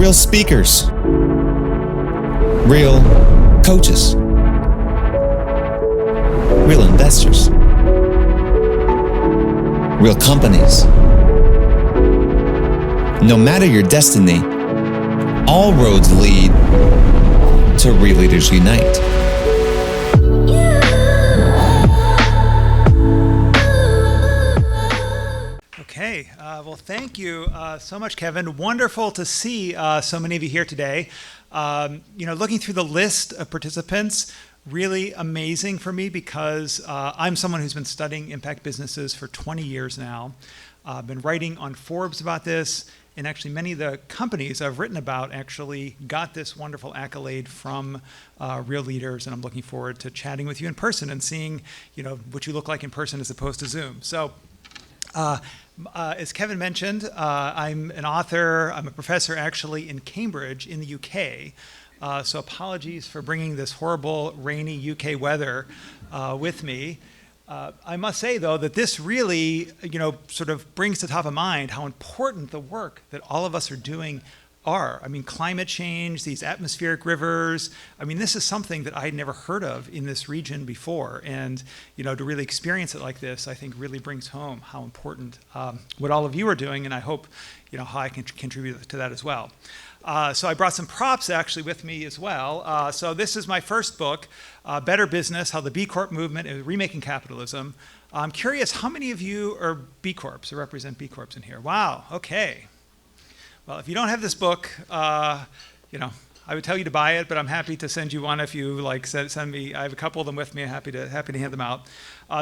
real speakers, real coaches, real investors, real companies. No matter your destiny, all roads lead to Real Leaders Unite. Okay, well, thank you so much, Kevin. Wonderful to see so many of you here today. Looking through the list of participants, really amazing for me because I'm someone who's been studying impact businesses for 20 years now. I've been writing on Forbes about this, and actually many of the companies I've written about actually got this wonderful accolade from real leaders, and I'm looking forward to chatting with you in person and seeing, what you look like in person as opposed to Zoom. So. As Kevin mentioned, I'm an author. I'm a professor actually in Cambridge in the UK. So apologies for bringing this horrible, rainy UK weather with me. I must say, though, that this really, sort of brings to top of mind how important the work that all of us are doing are. I mean, climate change, these atmospheric rivers. I mean, this is something that I had never heard of in this region before. And, to really experience it like this, I think really brings home how important what all of you are doing. And I hope, how I can contribute to that as well. So I brought some props actually with me as well. So this is my first book, Better Business, How the B Corp Movement is Remaking Capitalism. I'm curious, how many of you are B Corps or represent B Corps in here? Wow, okay. Well, if you don't have this book, I would tell you to buy it, but I'm happy to send you one if you send me. I have a couple of them with me. I'm happy to hand them out.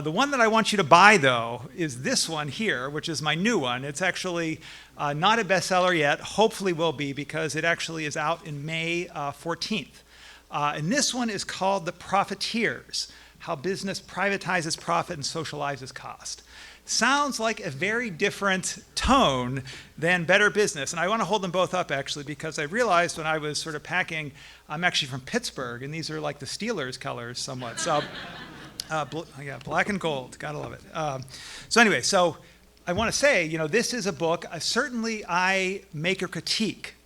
The one that I want you to buy, though, is this one here, which is my new one. It's actually not a bestseller yet. Hopefully will be, because it actually is out in May 14th. And this one is called The Profiteers: How Business Privatizes Profit and Socializes Cost. Sounds like a very different tone than Better Business. And I want to hold them both up, actually, because I realized when I was sort of packing, I'm actually from Pittsburgh, and these are like the Steelers colors somewhat. So, black and gold, gotta love it. So anyway, I want to say, this is a book, certainly I make a critique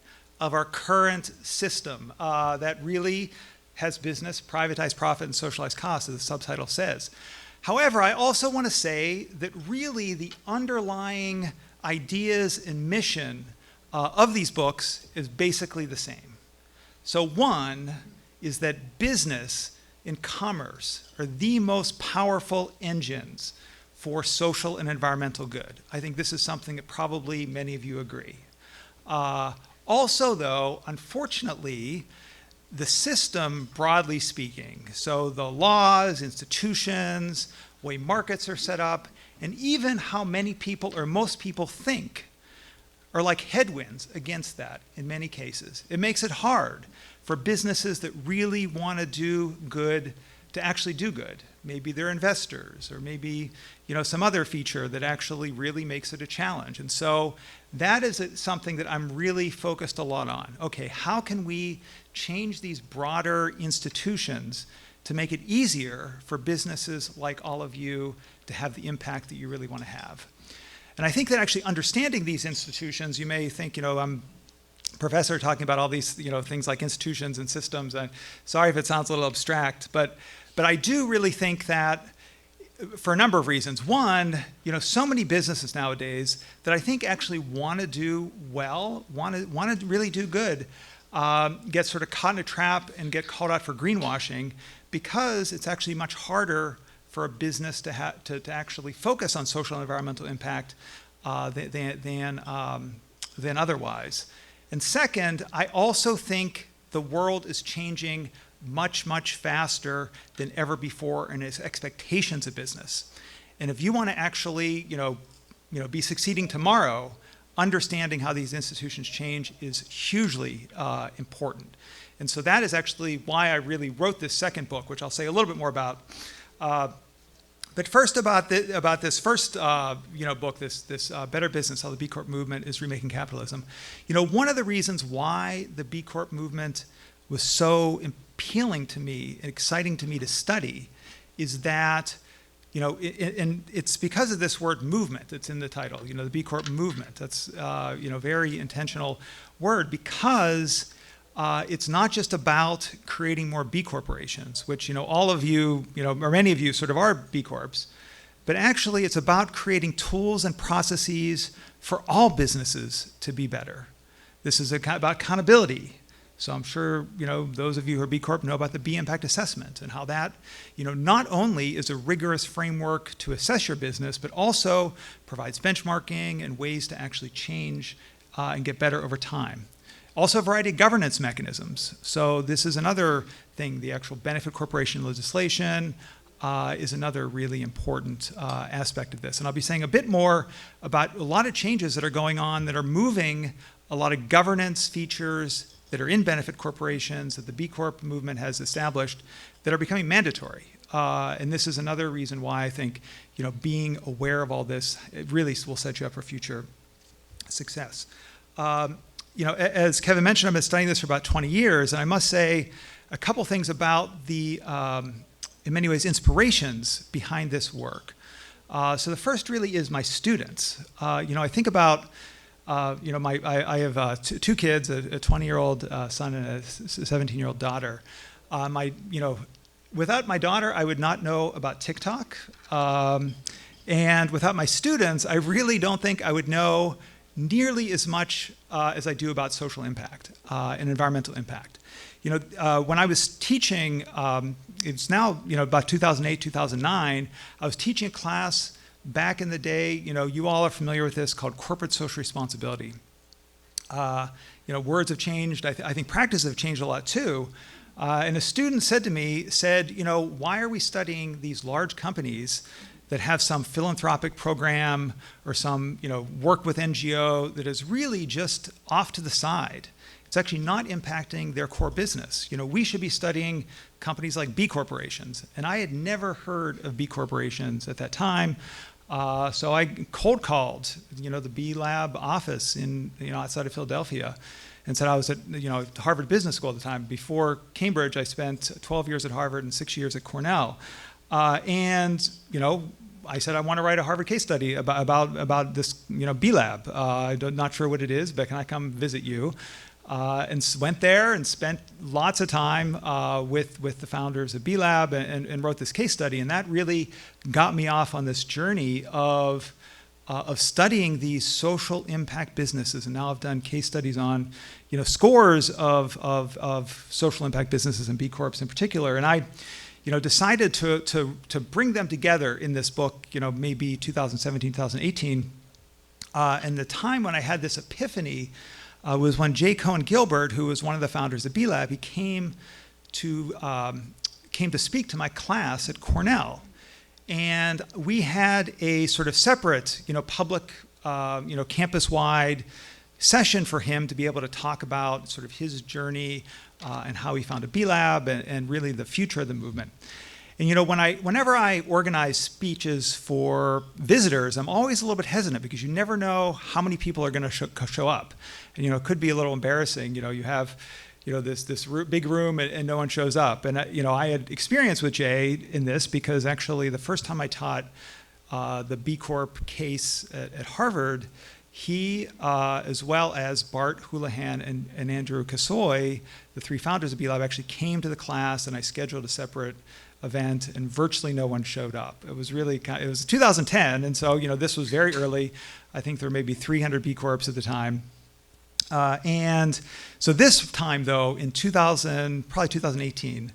of our current system that really has business privatize profit and socialize costs, as the subtitle says. However, I also want to say that really the underlying ideas and mission of these books is basically the same. So one is that business and commerce are the most powerful engines for social and environmental good. I think this is something that probably many of you agree. Also, though, unfortunately, the system, broadly speaking, so the laws, institutions, way markets are set up, and even how many people or most people think are like headwinds against that in many cases. It makes it hard for businesses that really want to do good to actually do good. Maybe they're investors, or maybe some other feature that actually really makes it a challenge. And so that is something that I'm really focused a lot on. Okay, how can we change these broader institutions to make it easier for businesses like all of you to have the impact that you really want to have? And I think that actually understanding these institutions, you may think, I'm a professor talking about all these, things like institutions and systems. And sorry if it sounds a little abstract, but I do really think that for a number of reasons. One, so many businesses nowadays that I think actually want to do well, want to really do good, get sort of caught in a trap and get called out for greenwashing, because it's actually much harder for a business to actually focus on social and environmental impact than otherwise. And second, I also think the world is changing much, much faster than ever before in its expectations of business. And if you want to actually, be succeeding tomorrow, understanding how these institutions change is hugely important. And so that is actually why I really wrote this second book, which I'll say a little bit more about. But first about this first book, this Better Business, How the B Corp Movement is Remaking Capitalism. One of the reasons why the B Corp movement was so appealing to me and exciting to me to study is that, and it's because of this word movement that's in the title, the B Corp movement. That's, very intentional word, because it's not just about creating more B corporations, which, all of you, or many of you sort of are B Corps, but actually it's about creating tools and processes for all businesses to be better. This is about accountability. So I'm sure, those of you who are B Corp know about the B impact assessment and how that, not only is a rigorous framework to assess your business, but also provides benchmarking and ways to actually change and get better over time. Also a variety of governance mechanisms. So this is another thing, the actual benefit corporation legislation is another really important aspect of this. And I'll be saying a bit more about a lot of changes that are going on that are moving a lot of governance features that are in benefit corporations that the B Corp movement has established that are becoming mandatory. And this is another reason why I think, being aware of all this, it really will set you up for future success. As Kevin mentioned, I've been studying this for about 20 years, and I must say a couple things about the, in many ways, inspirations behind this work. So the first really is my students. I think about, I have two kids, a 20-year-old son and a 17-year-old daughter. Without my daughter, I would not know about TikTok. And without my students, I really don't think I would know nearly as much as I do about social impact and environmental impact. When I was teaching, it's now, about 2008, 2009, I was teaching a class back in the day, you all are familiar with this, called corporate social responsibility. Words have changed. I think practices have changed a lot too. And a student said to me, why are we studying these large companies that have some philanthropic program or some, work with NGO that is really just off to the side? It's actually not impacting their core business. We should be studying companies like B corporations. And I had never heard of B corporations at that time. So I cold called, the B Lab office in, outside of Philadelphia, and said I was at, Harvard Business School at the time. Before Cambridge, I spent 12 years at Harvard and 6 years at Cornell. And I said I want to write a Harvard case study about this, B Lab. I'm not sure what it is, but can I come visit you? And went there and spent lots of time with the founders of B Lab and wrote this case study. And that really got me off on this journey of studying these social impact businesses. And now I've done case studies on scores of social impact businesses and B Corps in particular. And I decided to bring them together in this book, maybe 2017, 2018. And the time when I had this epiphany was when J. Cohen Gilbert, who was one of the founders of B Lab, he came to speak to my class at Cornell. And we had a sort of separate, public, campus-wide session for him to be able to talk about sort of his journey and how he founded B Lab and really the future of the movement. And whenever I organize speeches for visitors, I'm always a little bit hesitant because you never know how many people are going to show up. And it could be a little embarrassing. You have this big room and no one shows up. And I had experience with Jay in this because actually the first time I taught the B Corp case at Harvard, he, as well as Bart Houlihan and Andrew Kasoy, the three founders of B Lab, actually came to the class, and I scheduled a separate event, and virtually no one showed up. It was 2010, and so this was very early. I think there were maybe 300 B Corps at the time. And so this time, though, in probably 2018,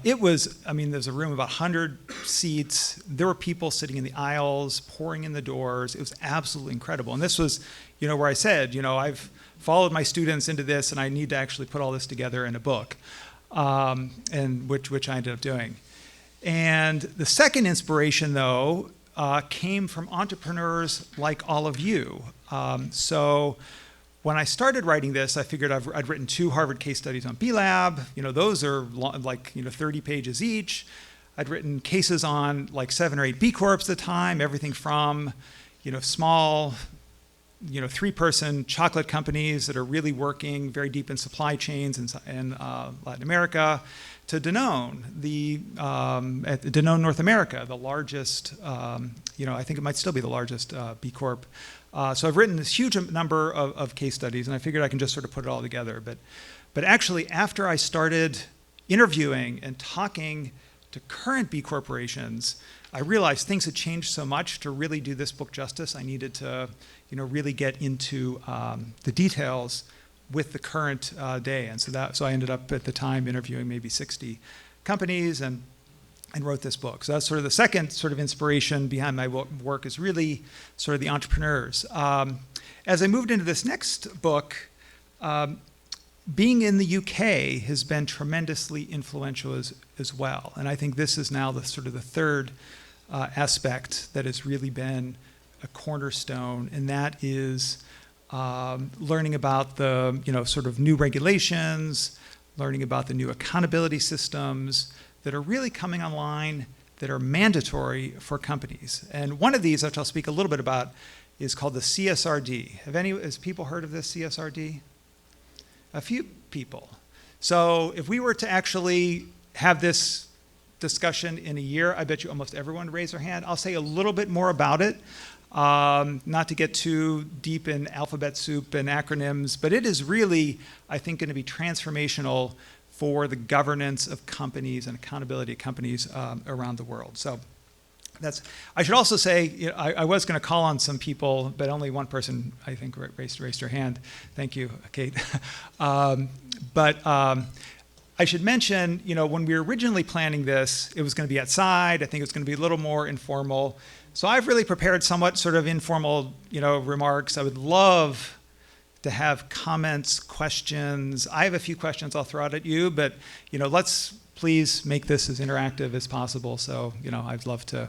it was, there's a room about 100 seats. There were people sitting in the aisles, pouring in the doors. It was absolutely incredible. And this was, where I said, I've followed my students into this, and I need to actually put all this together in a book, and which I ended up doing. And the second inspiration, though, came from entrepreneurs like all of you. So when I started writing this, I figured I'd written 2 Harvard case studies on B Lab. Those are 30 pages each. I'd written cases on 7 or 8 B Corps at the time, everything from, small 3-person chocolate companies that are really working very deep in supply chains in Latin America, to Danone, at Danone North America, the largest, I think it might still be the largest B Corp. So I've written this huge number of case studies, and I figured I can just sort of put it all together. But actually, after I started interviewing and talking to current B corporations, I realized things had changed so much to really do this book justice. I needed to, really get into the details with the current day. And so I ended up at the time interviewing maybe 60 companies and wrote this book. So that's sort of the second sort of inspiration behind my work, is really sort of the entrepreneurs. As I moved into this next book, being in the UK has been tremendously influential as well. And I think this is now the sort of the third aspect that has really been a cornerstone, and that is learning about the sort of new regulations, learning about the new accountability systems that are really coming online, that are mandatory for companies. And one of these, which I'll speak a little bit about, is called the CSRD. Has people heard of this CSRD? A few people. So if we were to actually have this discussion in a year, I bet you almost everyone would raise their hand. I'll say a little bit more about it, not to get too deep in alphabet soup and acronyms, but it is really, I think, going to be transformational for the governance of companies and accountability of companies around the world. So I should also say, I was going to call on some people, but only one person, I think, raised her hand. Thank you, Kate. But I should mention, when we were originally planning this, it was going to be outside. I think it was going to be a little more informal. So I've really prepared somewhat sort of informal, remarks. I would love to have comments, questions. I have a few questions I'll throw out at you, but, let's please make this as interactive as possible. So, I'd love to,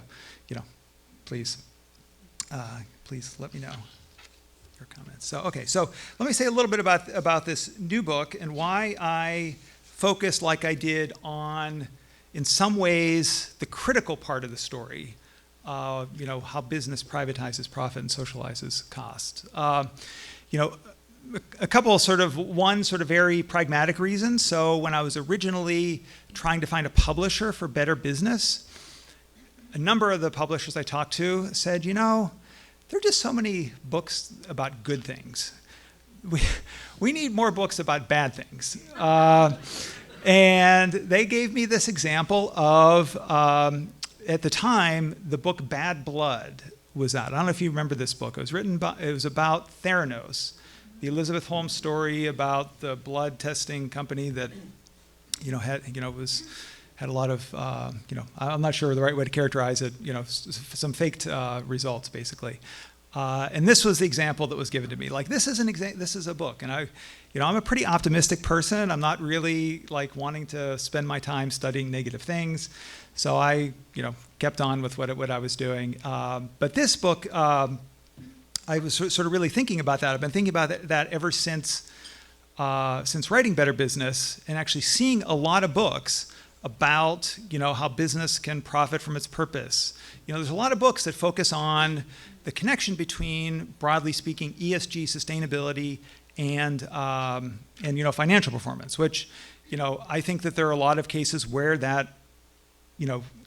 please let me know your comments. So, okay, so let me say a little bit about this new book and why I focus like I did on, in some ways, the critical part of the story, how business privatizes profit and socializes cost. A couple one very pragmatic reasons. So when I was originally trying to find a publisher for Better Business, a number of the publishers I talked to said, there are just so many books about good things. We need more books about bad things. And they gave me this example of, at the time, the book Bad Blood was out. I don't know if you remember this book. It was about Theranos, the Elizabeth Holmes story about the blood testing company that, had a lot of, I'm not sure the right way to characterize it, some faked results, basically. And this was the example that was given to me. Like, this is a book, and I'm a pretty optimistic person. I'm not really wanting to spend my time studying negative things, so I, kept on with what I was doing. But this book, I was sort of really thinking about that. I've been thinking about that ever since writing Better Business, and actually seeing a lot of books about how business can profit from its purpose. There's a lot of books that focus on the connection between, broadly speaking, ESG, sustainability, and financial performance. Which, I think that there are a lot of cases where that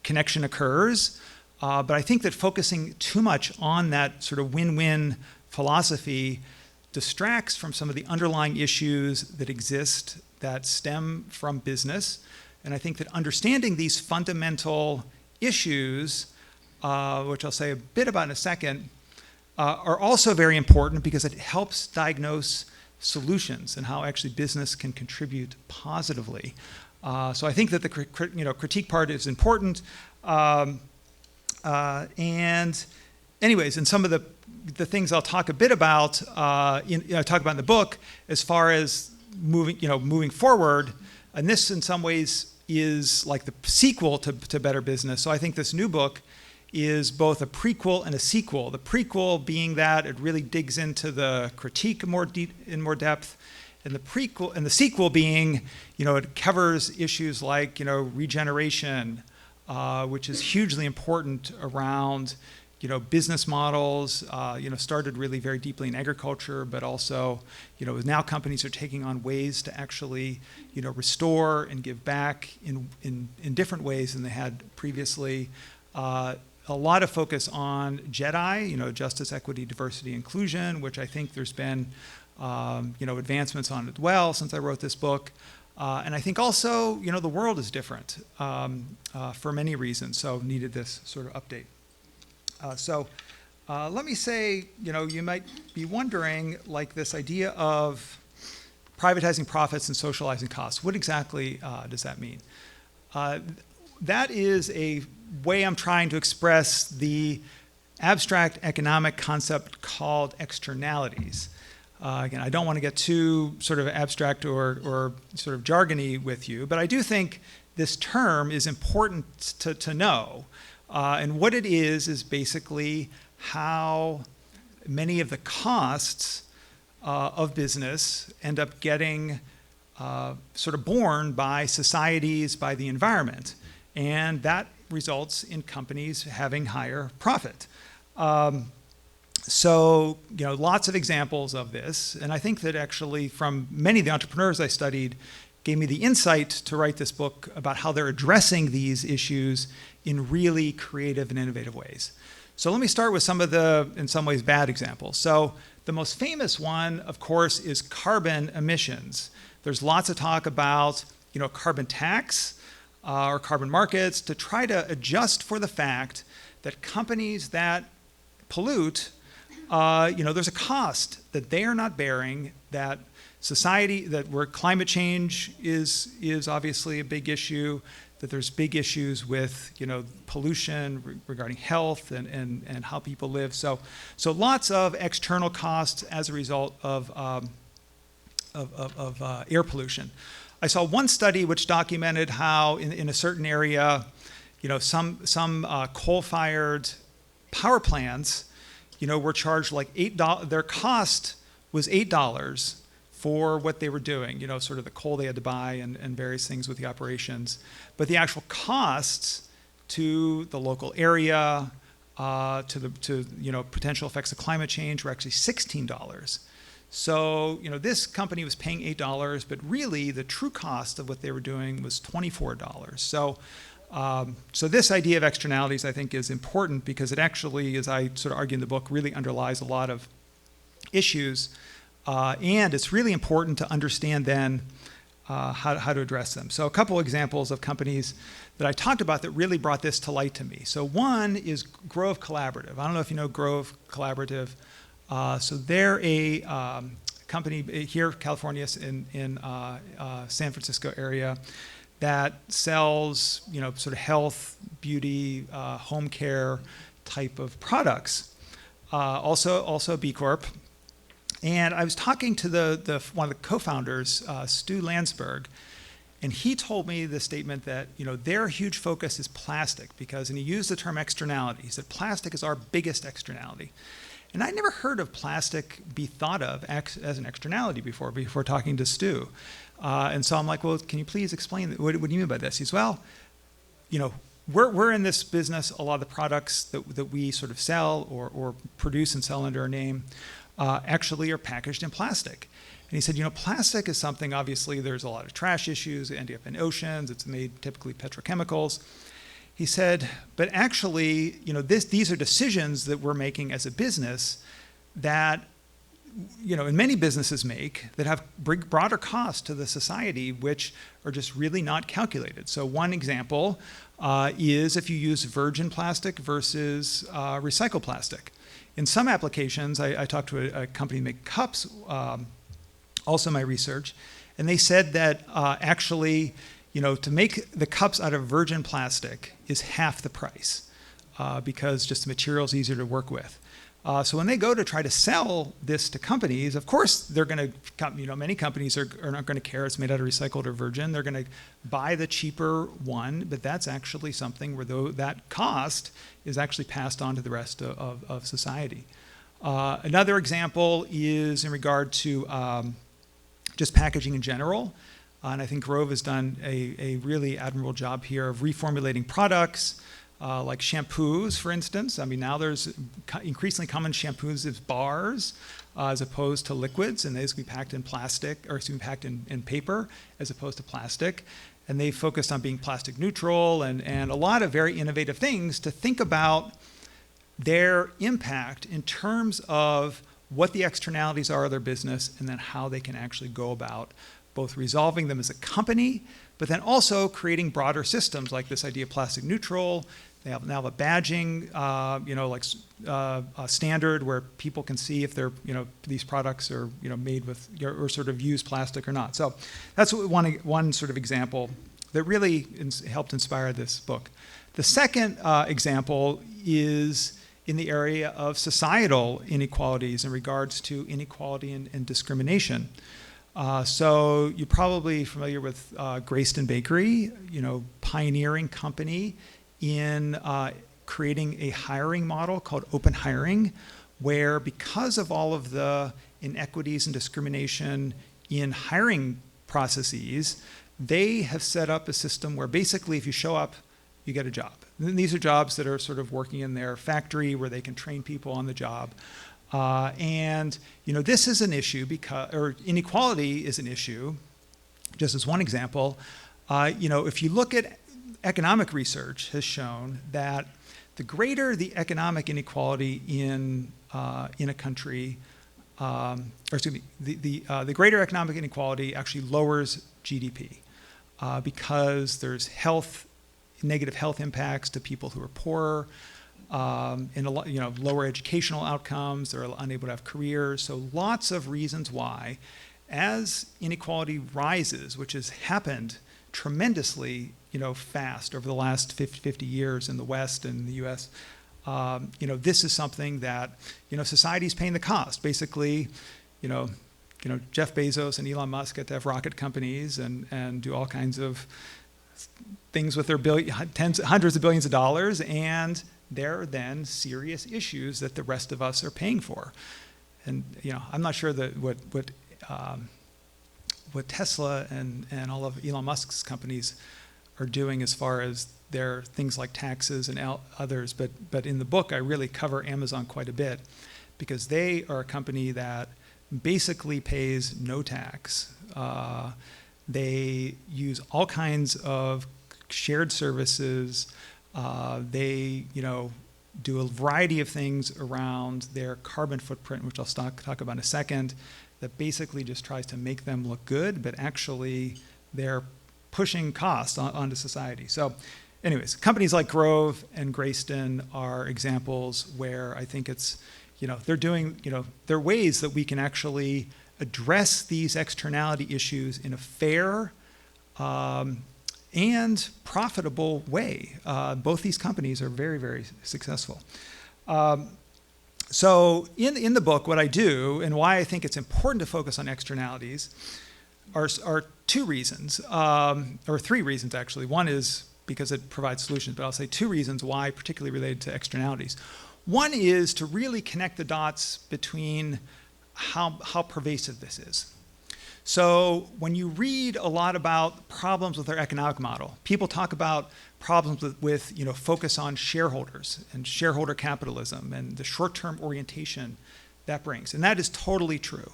connection occurs. But I think that focusing too much on that sort of win-win philosophy distracts from some of the underlying issues that exist that stem from business. And I think that understanding these fundamental issues, which I'll say a bit about in a second, are also very important because it helps diagnose solutions and how actually business can contribute positively. So I think that the critique part is important. And anyways, and some of the things I'll talk a bit about, talk about in the book, as far as moving forward, and this in some ways is like the sequel to Better Business. So I think this new book is both a prequel and a sequel. The prequel being that it really digs into the critique in more depth, and the sequel being, it covers issues like regeneration, which is hugely important around, business models, started really very deeply in agriculture, but also, now companies are taking on ways to actually, restore and give back in different ways than they had previously. A lot of focus on JEDI, justice, equity, diversity, inclusion, which I think there's been, advancements on as well since I wrote this book. And I think also, the world is different for many reasons, so needed this sort of update. So let me say, you might be wondering, like this idea of privatizing profits and socializing costs. What exactly does that mean? That is a way I'm trying to express the abstract economic concept called externalities. Again, I don't want to get too sort of abstract or sort of jargony with you, but I do think this term is important to know. And what it is basically how many of the costs of business end up getting sort of borne by societies, by the environment. And that results in companies having higher profit. So, lots of examples of this. And I think that actually from many of the entrepreneurs I studied gave me the insight to write this book about how they're addressing these issues in really creative and innovative ways. So let me start with some of the, in some ways, bad examples. So the most famous one, of course, is carbon emissions. There's lots of talk about, carbon tax or carbon markets to try to adjust for the fact that companies that pollute, there's a cost that they are not bearing, that society, that where climate change is obviously a big issue, that there's big issues with pollution regarding health and how people live. So lots of external costs as a result of air pollution. I saw one study which documented how in a certain area, some coal-fired power plants, were charged like $8. Their cost was $8 for what they were doing, sort of the coal they had to buy and various things with the operations. But the actual costs to the local area, to potential effects of climate change were actually $16. So, this company was paying $8, but really the true cost of what they were doing was $24. So this idea of externalities, I think, is important because it actually, as I sort of argue in the book, really underlies a lot of issues. And it's really important to understand then how to address them. So a couple examples of companies that I talked about that really brought this to light to me. So one is Grove Collaborative. I don't know if you know Grove Collaborative. So they're a company here in California, in San Francisco area, that sells sort of health, beauty, home care type of products. Also B Corp. And I was talking to one of the co-founders, Stu Landsberg, and he told me the statement that their huge focus is plastic because, and he used the term externality. He said plastic is our biggest externality. And I'd never heard of plastic be thought of as an externality before talking to Stu. And so I'm like, well, can you please explain, what do you mean by this? He says, well, we're in this business. A lot of the products that we sort of sell or produce and sell under our name actually are packaged in plastic. And he said, plastic is something, obviously, there's a lot of trash issues, ending up in oceans. It's made typically petrochemicals. He said, but actually, these are decisions that we're making as a business that, and many businesses make that have broader costs to the society, which are just really not calculated. So one example is if you use virgin plastic versus recycled plastic. In some applications, I talked to a company that make cups, also my research, and they said that actually, to make the cups out of virgin plastic is half the price because just the material is easier to work with. So when they go to try to sell this to companies, of course they're going to, many companies are not going to care it's made out of recycled or virgin. They're going to buy the cheaper one, but that's actually something where that cost is actually passed on to the rest of society. Another example is in regard to just packaging in general. And I think Grove has done a really admirable job here of reformulating products like shampoos, for instance. I mean, now there's increasingly common shampoos as bars as opposed to liquids, and these can be packed in plastic, or excuse me, packed in paper as opposed to plastic. And they focused on being plastic neutral and a lot of very innovative things to think about their impact in terms of what the externalities are of their business and then how they can actually go about both resolving them as a company, but then also creating broader systems like this idea of plastic neutral. They now have a badging, a standard where people can see if they're, these products are, made with or sort of use plastic or not. So that's one sort of example that really helped inspire this book. The second example is in the area of societal inequalities in regards to inequality and discrimination. So you're probably familiar with Grayston Bakery, pioneering company in creating a hiring model called open hiring, where because of all of the inequities and discrimination in hiring processes, they have set up a system where basically if you show up, you get a job. And these are jobs that are sort of working in their factory where they can train people on the job. This is an issue or inequality is an issue, just as one example. If you look at economic research has shown that the greater the economic inequality in a country, the greater economic inequality actually lowers GDP because there's negative health impacts to people who are poorer, and lower educational outcomes. They're unable to have careers. So lots of reasons why, as inequality rises, which has happened tremendously, fast over the last 50 years in the West and the U.S. This is something that, society's paying the cost. Basically, Jeff Bezos and Elon Musk get to have rocket companies and do all kinds of things with their hundreds of billions of dollars, and there are then serious issues that the rest of us are paying for. And I'm not sure that what Tesla and all of Elon Musk's companies are doing as far as their things like taxes and others, but in the book I really cover Amazon quite a bit because they are a company that basically pays no tax. They use all kinds of shared services. They do a variety of things around their carbon footprint, which I'll talk about in a second, that basically just tries to make them look good, but actually they're pushing costs onto society. So anyways, companies like Grove and Grayston are examples where I think it's, they're doing, there are ways that we can actually address these externality issues in a fair and profitable way. Both these companies are very, very successful. So in the book, what I do and why I think it's important to focus on externalities are two reasons, or three reasons actually. One is because it provides solutions, but I'll say two reasons why, particularly related to externalities. One is to really connect the dots between how pervasive this is. So when you read a lot about problems with our economic model, people talk about problems with focus on shareholders and shareholder capitalism and the short-term orientation that brings. And that is totally true.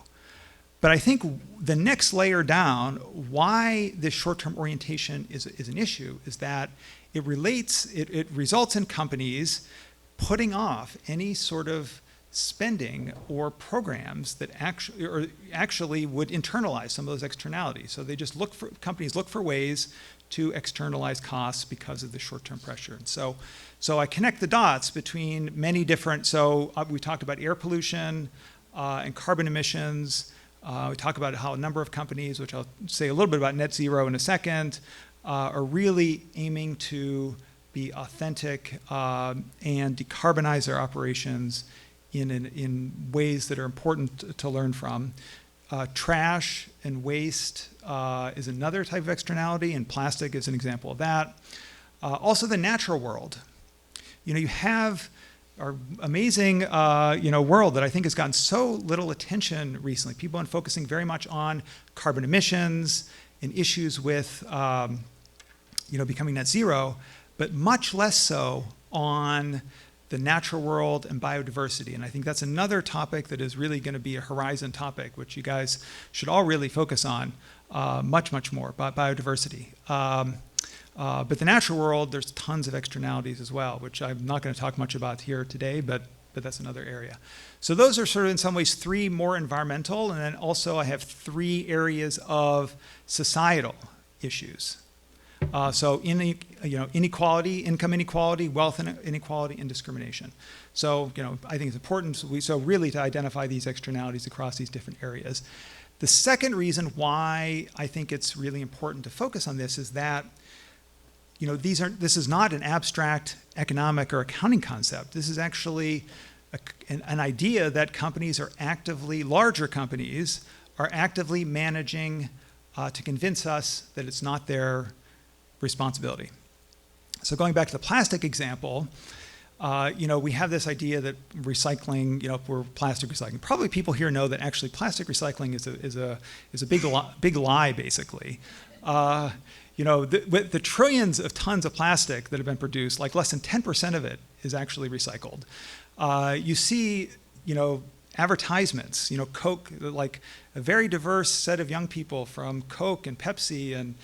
But I think the next layer down, why this short-term orientation is an issue, is that it results in companies putting off any sort of spending or programs that actually would internalize some of those externalities. So they just companies look for ways to externalize costs because of the short-term pressure. And so I connect the dots between many different, we talked about air pollution and carbon emissions. We talk about how a number of companies, which I'll say a little bit about net zero in a second, are really aiming to be authentic and decarbonize their operations in ways that are important to learn from. Trash and waste is another type of externality, and plastic is an example of that. Also the natural world. You have our amazing world that I think has gotten so little attention recently. People have been focusing very much on carbon emissions and issues with becoming net zero, but much less so on the natural world and biodiversity. And I think that's another topic that is really going to be a horizon topic, which you guys should all really focus on much, much more, about biodiversity. But the natural world, there's tons of externalities as well, which I'm not going to talk much about here today, but that's another area. So those are sort of in some ways 3 more environmental, and then also I have 3 areas of societal issues. So inequality, income inequality, wealth inequality, and discrimination. So I think it's important really to identify these externalities across these different areas. The second reason why I think it's really important to focus on this is that this is not an abstract economic or accounting concept. This is actually an idea that larger companies are actively managing to convince us that it's not their responsibility. So going back to the plastic example, we have this idea that recycling, we're plastic recycling. Probably people here know that actually plastic recycling is a big lie, basically. The trillions of tons of plastic that have been produced, like less than 10% of it is actually recycled. You see, advertisements, Coke, like a very diverse set of young people from Coke and Pepsi and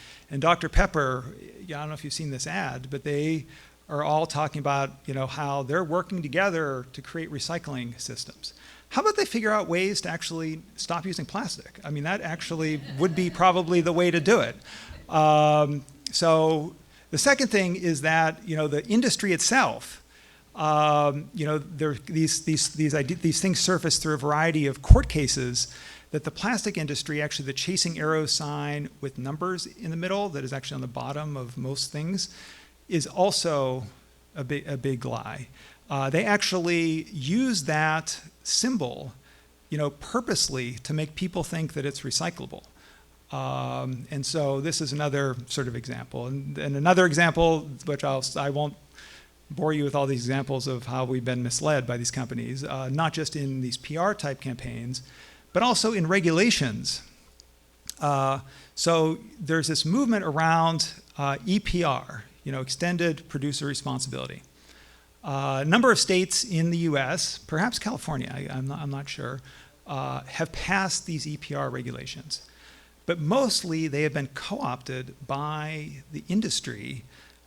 Dr. Pepper. I don't know if you've seen this ad, but they are all talking about, how they're working together to create recycling systems. How about they figure out ways to actually stop using plastic? I mean, that actually would be probably the way to do it. So the second thing is that, the industry itself, these things surface through a variety of court cases that the plastic industry, actually the chasing arrow sign with numbers in the middle that is actually on the bottom of most things, is also a big lie. They actually use that symbol, purposely to make people think that it's recyclable. And so this is another sort of example. And another example, which I won't bore you with all these examples of how we've been misled by these companies, not just in these PR type campaigns, but also in regulations. So there's this movement around EPR, extended producer responsibility. A number of states in the US, perhaps California, I'm not sure, have passed these EPR regulations. But mostly they have been co-opted by the industry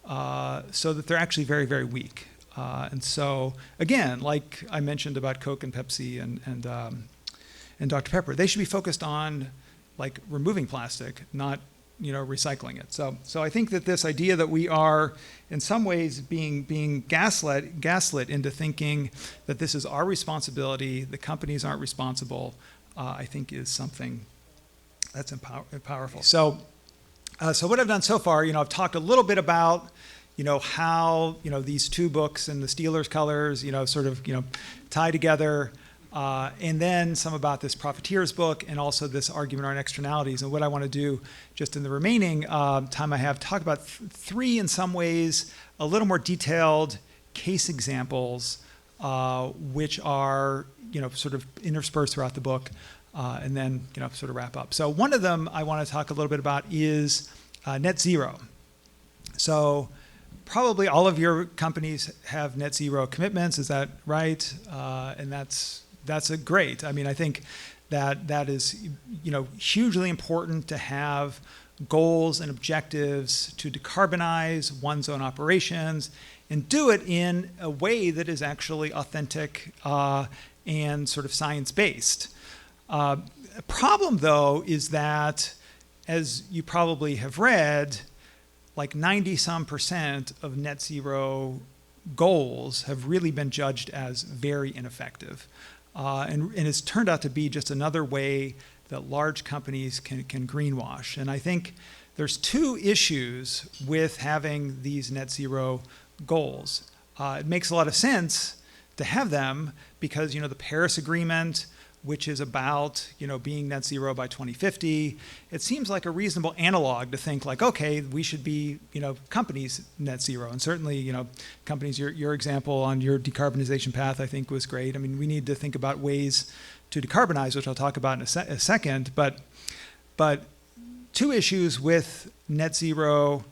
so that they're actually very, very weak. And so, again, like I mentioned about Coke and Pepsi and Dr. Pepper, they should be focused on like removing plastic, not recycling it. So I think that this idea that we are in some ways being gaslit into thinking that this is our responsibility, the companies aren't responsible, I think is something that's powerful. So what I've done so far, I've talked a little bit about, how, these 2 books and the Steelers colors, sort of, tie together, and then some about this Profiteers book and also this argument on externalities. And what I want to do just in the remaining time I have, talk about 3 in some ways, a little more detailed case examples, which are, sort of interspersed throughout the book. And then, sort of wrap up. So one of them I want to talk a little bit about is net zero. So probably all of your companies have net zero commitments. Is that right? And that's great. I mean, I think that is, hugely important to have goals and objectives to decarbonize one's own operations and do it in a way that is actually authentic and sort of science-based. A problem, though, is that, as you probably have read, like 90-some% of net zero goals have really been judged as very ineffective. And it's turned out to be just another way that large companies can greenwash. And I think there's 2 issues with having these net zero goals. It makes a lot of sense to have them because, the Paris Agreement, which is about, being net zero by 2050. It seems like a reasonable analog to think like, okay, we should be, companies net zero. And certainly, companies, your example on your decarbonization path, I think was great. I mean, we need to think about ways to decarbonize, which I'll talk about in a second. But 2 issues with net zero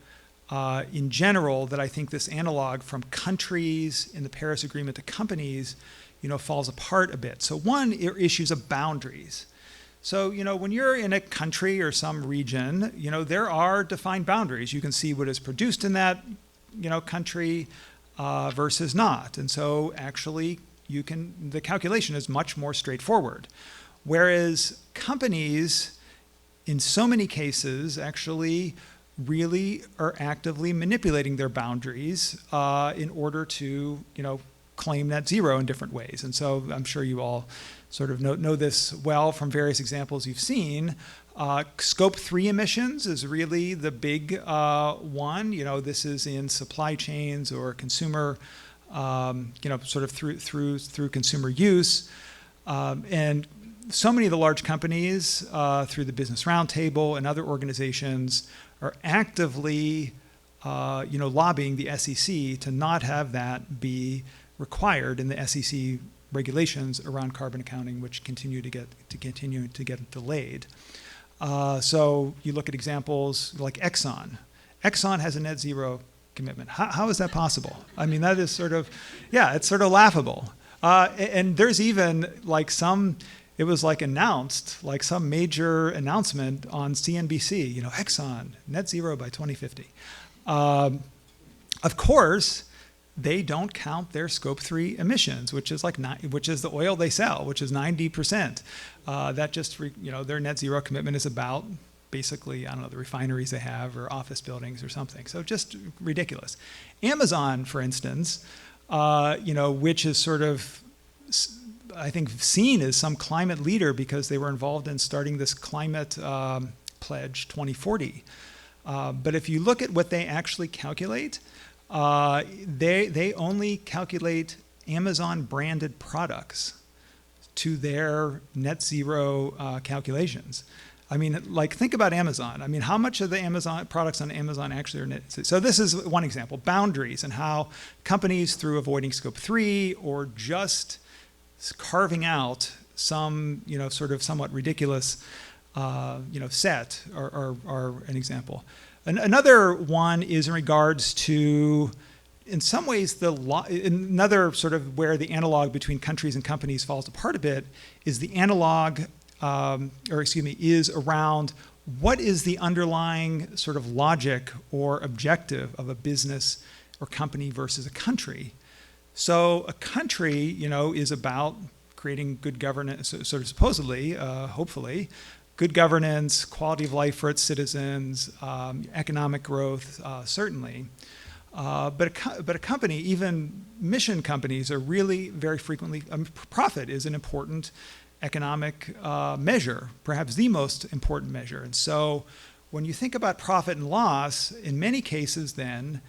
in general that I think this analog from countries in the Paris Agreement to companies, falls apart a bit. So one, issues of boundaries. So, when you're in a country or some region, there are defined boundaries. You can see what is produced in that, country versus not. And so actually the calculation is much more straightforward. Whereas companies, in so many cases, actually really are actively manipulating their boundaries in order to, claim net zero in different ways. And so I'm sure you all sort of know this well from various examples you've seen. Scope 3 emissions is really the big one. This is in supply chains or consumer, sort of through consumer use. And so many of the large companies through the Business Roundtable and other organizations are actively, lobbying the SEC to not have that be required in the SEC regulations around carbon accounting, which continue to get delayed. So you look at examples like Exxon. Exxon has a net zero commitment. How is that possible? I mean, that is sort of, it's sort of laughable. And there's even it was announced, some major announcement on CNBC, Exxon, net zero by 2050. Of course, they don't count their scope 3 emissions, which is the oil they sell, which is 90%. That just, their net zero commitment is about basically, the refineries they have or office buildings or something. So just ridiculous. Amazon, for instance, which is sort of, I think, seen as some climate leader because they were involved in starting this climate pledge 2040. But if you look at what they actually calculate, they only calculate Amazon branded products to their net zero calculations. I mean, think about Amazon. I mean, how much of the Amazon products on Amazon actually are net? So this is one example, boundaries and how companies, through avoiding scope 3 or just carving out some, sort of somewhat ridiculous, set are an example. Another one is in regards to, in some ways, another sort of where the analog between countries and companies falls apart a bit is the analog, is around what is the underlying sort of logic or objective of a business or company versus a country. So a country, is about creating good governance, sort of supposedly, hopefully, good governance, quality of life for its citizens, economic growth, certainly. But a company, even mission companies, are really very frequently, profit is an important economic measure, perhaps the most important measure. And so when you think about profit and loss, in many cases then,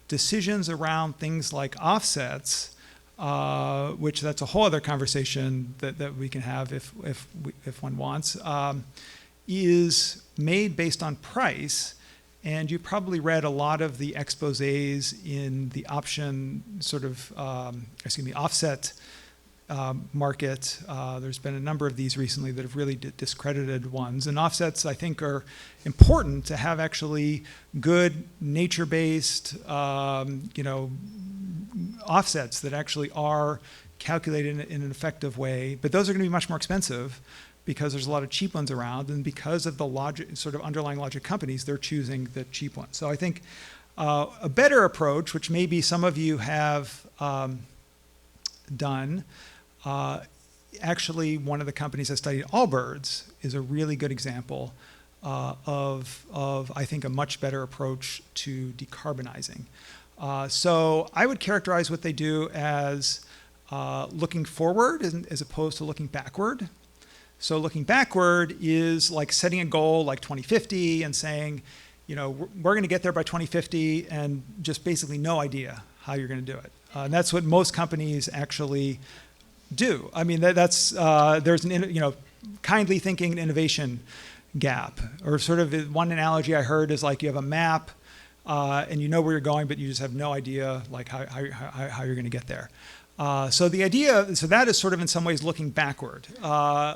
decisions around things like offsets, which that's a whole other conversation that we can have if one wants, is made based on price. And you probably read a lot of the exposés in the option sort of, offset market. There's been a number of these recently that have really discredited ones. And offsets, I think, are important to have actually good nature-based, offsets that actually are calculated in an effective way. But those are going to be much more expensive because there's a lot of cheap ones around, and because of the logic, sort of underlying logic companies, they're choosing the cheap ones. So I think a better approach, which maybe some of you have done, actually one of the companies I studied, Allbirds, is a really good example of I think, a much better approach to decarbonizing. So I would characterize what they do as looking forward as opposed to looking backward. So looking backward is like setting a goal like 2050 and saying, we're going to get there by 2050 and just basically no idea how you're going to do it. And that's what most companies actually do. I mean, there's an, kindly thinking an innovation gap. Or sort of one analogy I heard is like you have a map and you know where you're going, but you just have no idea like how you're going to get there. So the idea, so that is sort of in some ways looking backward.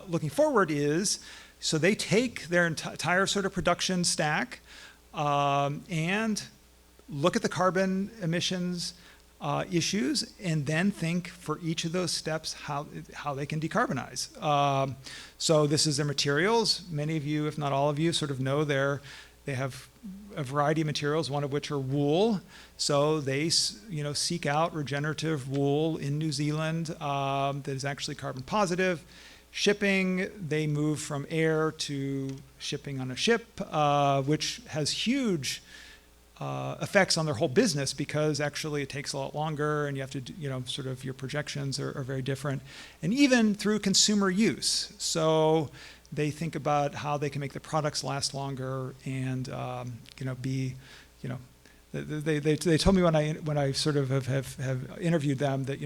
Looking forward is, so they take their entire sort of production stack and look at the carbon emissions issues, and then think for each of those steps how they can decarbonize. So this is their materials. Many of you, if not all of you, sort of know they have a variety of materials, one of which are wool. So they seek out regenerative wool in New Zealand that is actually carbon positive. Shipping, they move from air to shipping on a ship, which has huge effects on their whole business, because actually it takes a lot longer and you have to, sort of your projections are very different. And even through consumer use. So they think about how they can make the products last longer and, they told me when I sort of have interviewed them that,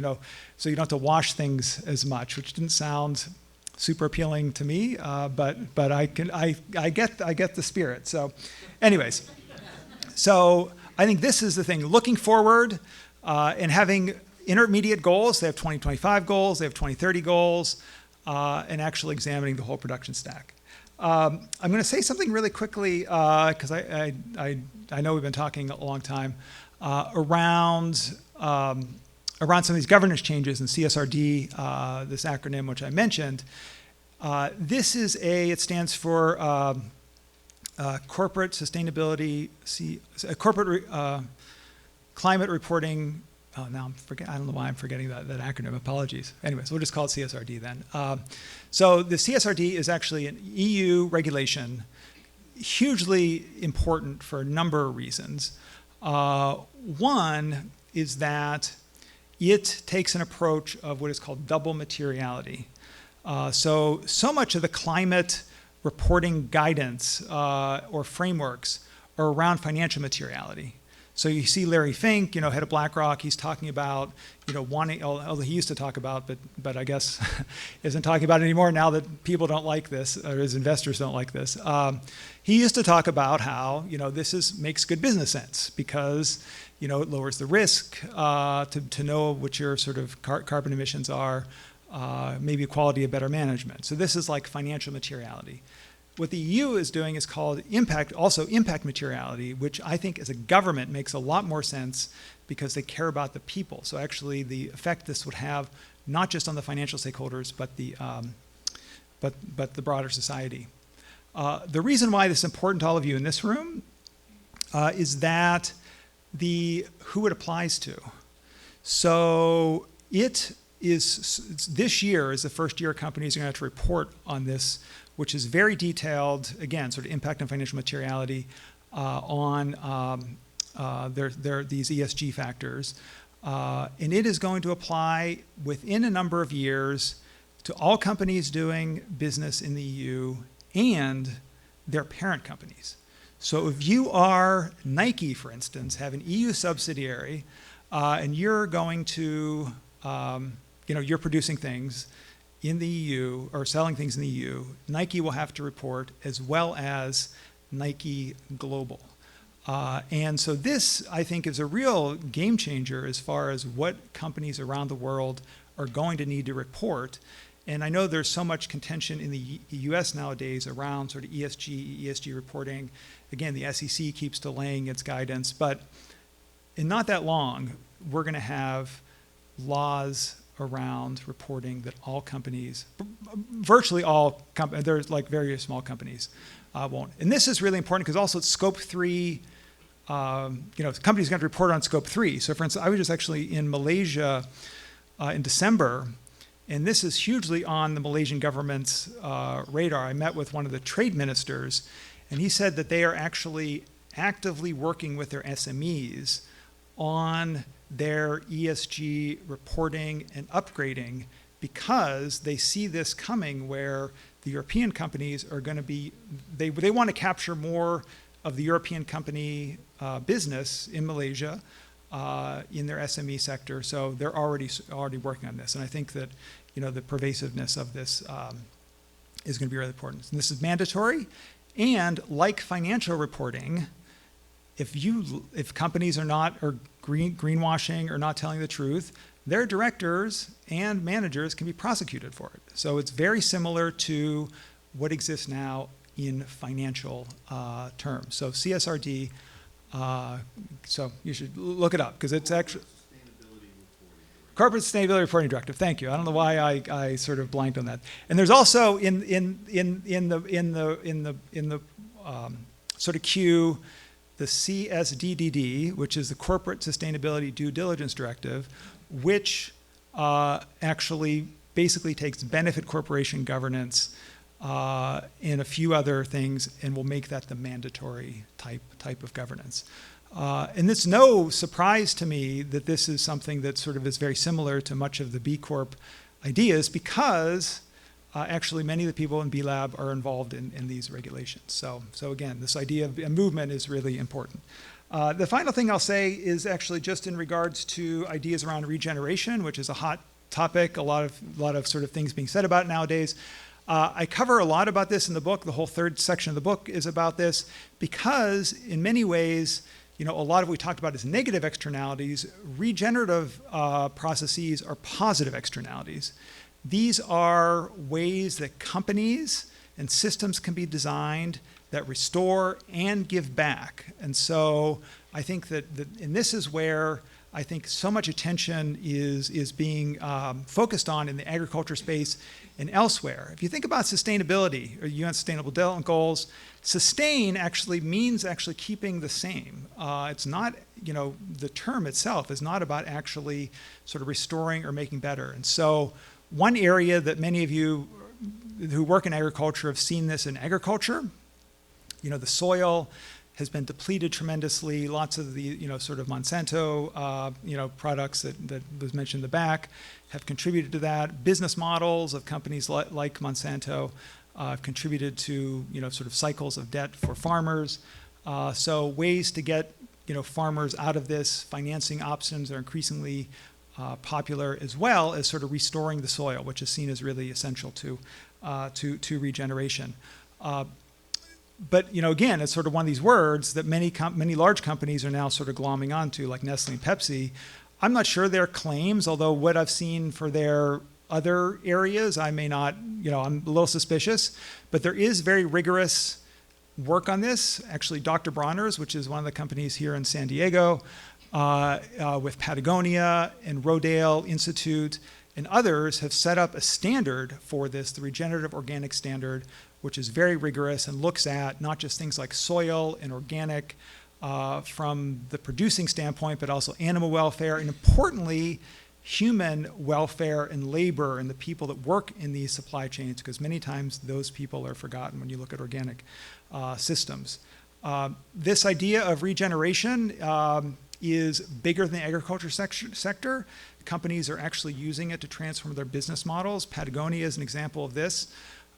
so you don't have to wash things as much, which didn't sound super appealing to me, but I get the spirit. So anyways. So I think this is the thing, looking forward and having intermediate goals. They have 2025 goals, they have 2030 goals, and actually examining the whole production stack. I'm going to say something really quickly, because I know we've been talking a long time, around some of these governance changes in CSRD, this acronym which I mentioned. It stands for corporate sustainability, climate reporting. Oh, now I don't know why I'm forgetting that acronym. Apologies. Anyways, we'll just call it CSRD then. So the CSRD is actually an EU regulation, hugely important for a number of reasons. One is that it takes an approach of what is called double materiality. So much of the climate reporting guidance or frameworks are around financial materiality. So you see Larry Fink, head of BlackRock, he's talking about, wanting, although he used to talk about, but I guess isn't talking about it anymore now that people don't like this, or his investors don't like this. He used to talk about how, this makes good business sense because, it lowers the risk to know what your sort of carbon emissions are, maybe quality of better management. So this is like financial materiality. What the EU is doing is called impact materiality, which I think as a government makes a lot more sense because they care about the people. So actually the effect this would have, not just on the financial stakeholders, but the broader society. The reason why this is important to all of you in this room is that who it applies to. So this year is the first year companies are going to have to report on this, which is very detailed, again, sort of impact on financial materiality on these ESG factors. And it is going to apply within a number of years to all companies doing business in the EU and their parent companies. So if you are Nike, for instance, have an EU subsidiary, and you're going to, you're producing things in the EU or selling things in the EU, Nike will have to report as well as Nike Global. And so this, I think, is a real game changer as far as what companies around the world are going to need to report. And I know there's so much contention in the US nowadays around sort of ESG reporting. Again, the SEC keeps delaying its guidance, but in not that long, we're going to have laws around reporting that all companies, virtually all companies, there's like very small companies won't. And this is really important because also it's scope 3, companies are going to report on scope 3. So for instance, I was just actually in Malaysia in December, and this is hugely on the Malaysian government's radar. I met with one of the trade ministers, and he said that they are actually actively working with their SMEs on their ESG reporting and upgrading because they see this coming where the European companies are going to be, they want to capture more of the European company business in Malaysia in their SME sector. So they're already working on this. And I think that, the pervasiveness of this is going to be really important. And this is mandatory. And like financial reporting, if companies are greenwashing or not telling the truth, their directors and managers can be prosecuted for it. So it's very similar to what exists now in financial terms. So CSRD So you should look it up because it's actually Corporate Sustainability Reporting Directive. Thank you. I don't know why I sort of blanked on that. And there's also in the sort of queue, the CSDDD, which is the Corporate Sustainability Due Diligence Directive, which actually basically takes benefit corporation governance and a few other things and will make that the mandatory type of governance. And it's no surprise to me that this is something that sort of is very similar to much of the B Corp ideas because actually many of the people in B Lab are involved in these regulations. So again, this idea of a movement is really important. The final thing I'll say is actually just in regards to ideas around regeneration, which is a hot topic, a lot of sort of things being said about it nowadays. I cover a lot about this in the book. The whole third section of the book is about this because in many ways, a lot of what we talked about is negative externalities. Regenerative processes are positive externalities. These are ways that companies and systems can be designed that restore and give back. And so I think and this is where I think so much attention is being focused on in the agriculture space and elsewhere. If you think about sustainability or UN Sustainable Development Goals, sustain actually means actually keeping the same. It's not, the term itself is not about actually sort of restoring or making better. And so one area that many of you who work in agriculture have seen this in agriculture, the soil has been depleted tremendously. Lots of the, sort of Monsanto, products that was mentioned in the back have contributed to that. Business models of companies like Monsanto have contributed to, sort of cycles of debt for farmers. So ways to get, farmers out of this, financing options are increasingly popular, as well as sort of restoring the soil, which is seen as really essential to regeneration. But again, it's sort of one of these words that many large companies are now sort of glomming onto, like Nestle and Pepsi. I'm not sure their claims, although what I've seen for their other areas, I may not, I'm a little suspicious. But there is very rigorous work on this. Actually, Dr. Bronner's, which is one of the companies here in San Diego, with Patagonia and Rodale Institute and others have set up a standard for this, the regenerative organic standard, which is very rigorous and looks at not just things like soil and organic from the producing standpoint, but also animal welfare, and importantly, human welfare and labor and the people that work in these supply chains, because many times those people are forgotten when you look at organic systems. This idea of regeneration is bigger than the agriculture sector. Companies are actually using it to transform their business models. Patagonia is an example of this.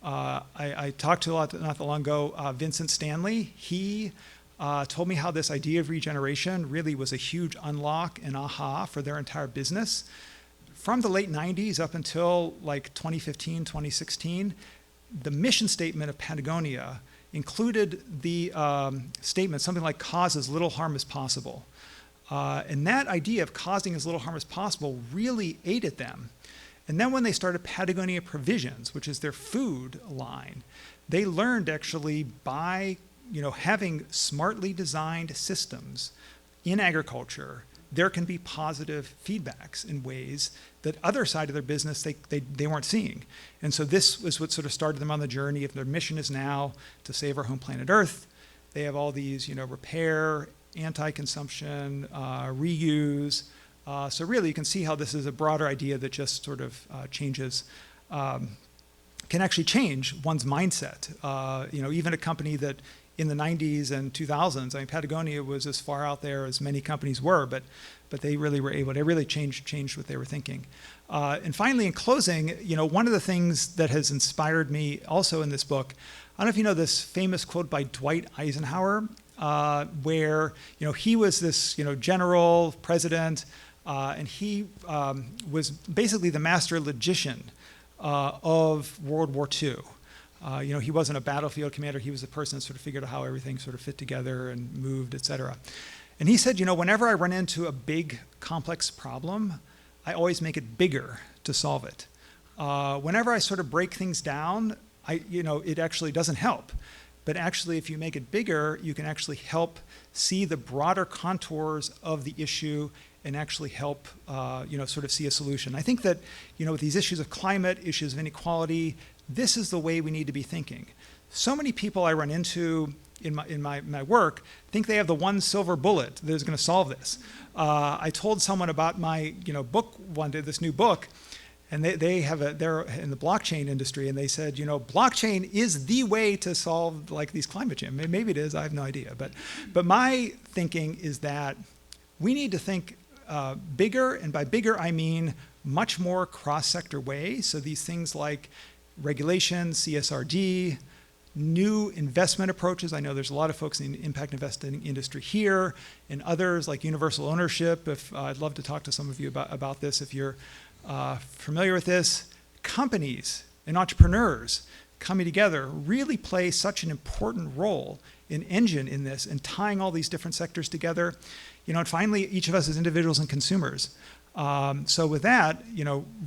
I talked to not that long ago, Vincent Stanley. He told me how this idea of regeneration really was a huge unlock and aha for their entire business. From the late 90s up until like 2015, 2016, the mission statement of Patagonia included the statement, something like cause as little harm as possible. And that idea of causing as little harm as possible really aided them. And then when they started Patagonia Provisions, which is their food line, they learned actually by having smartly designed systems in agriculture, there can be positive feedbacks in ways that other side of their business they weren't seeing. And so this was what sort of started them on the journey. If their mission is now to save our home planet Earth, they have all these repair, anti-consumption, reuse. So really you can see how this is a broader idea that just sort of changes, can actually change one's mindset. Even a company that in the 90s and 2000s, Patagonia was as far out there as many companies were, but they really were able to really change what they were thinking. And finally, in closing, one of the things that has inspired me also in this book, I don't know if you know this famous quote by Dwight Eisenhower, where he was this general president, and he was basically the master logician of World War II. He wasn't a battlefield commander. He was the person that sort of figured out how everything sort of fit together and moved, et cetera. And he said, whenever I run into a big, complex problem, I always make it bigger to solve it. Whenever I sort of break things down, it actually doesn't help. but actually if you make it bigger, you can actually help see the broader contours of the issue and actually help sort of see a solution. I think that with these issues of climate, issues of inequality, this is the way we need to be thinking. So many people I run into in my work think they have the one silver bullet that is going to solve this. I told someone about my book one day, this new book, and they're in the blockchain industry, and they said, blockchain is the way to solve like these climate change. Maybe it is, I have no idea. But my thinking is that we need to think bigger, and by bigger I mean much more cross-sector way. So these things like regulation, CSRD, new investment approaches. I know there's a lot of folks in the impact investing industry here, and others like universal ownership. I'd love to talk to some of you about this if you're familiar with this. Companies and entrepreneurs coming together really play such an important role, an engine in this, and tying all these different sectors together. And finally, each of us as individuals and consumers. So with that,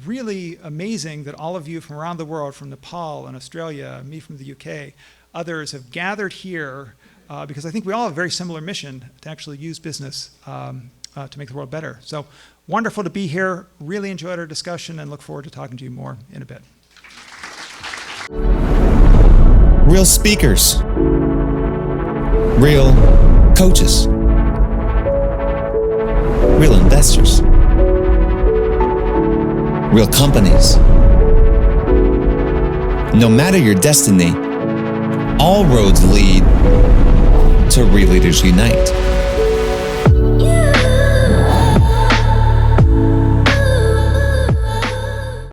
really amazing that all of you from around the world, from Nepal and Australia, me from the UK, others have gathered here because I think we all have a very similar mission to actually use business to make the world better. So wonderful to be here. Really enjoyed our discussion and look forward to talking to you more in a bit. Real speakers, real coaches, real investors, real companies. No matter your destiny, all roads lead to Real Leaders Unite.